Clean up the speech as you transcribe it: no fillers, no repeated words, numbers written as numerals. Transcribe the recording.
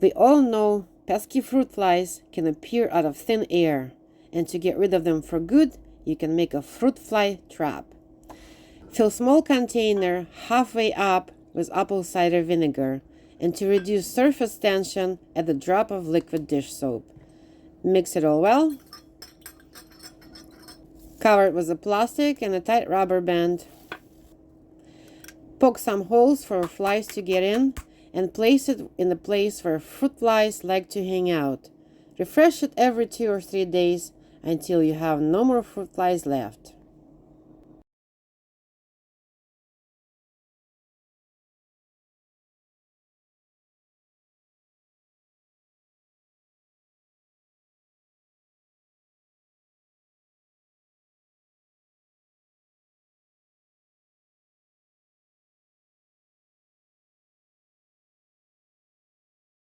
We all know pesky fruit flies can appear out of thin air, and to get rid of them for good, you can make a fruit fly trap. Fill small container halfway up with apple cider vinegar, and to reduce surface tension, add a drop of liquid dish soap. Mix it all well. Cover it with a plastic and a tight rubber band. Poke some holes for flies to get in, and place it in the place where fruit flies like to hang out. Refresh it every 2 or 3 days until you have no more fruit flies left.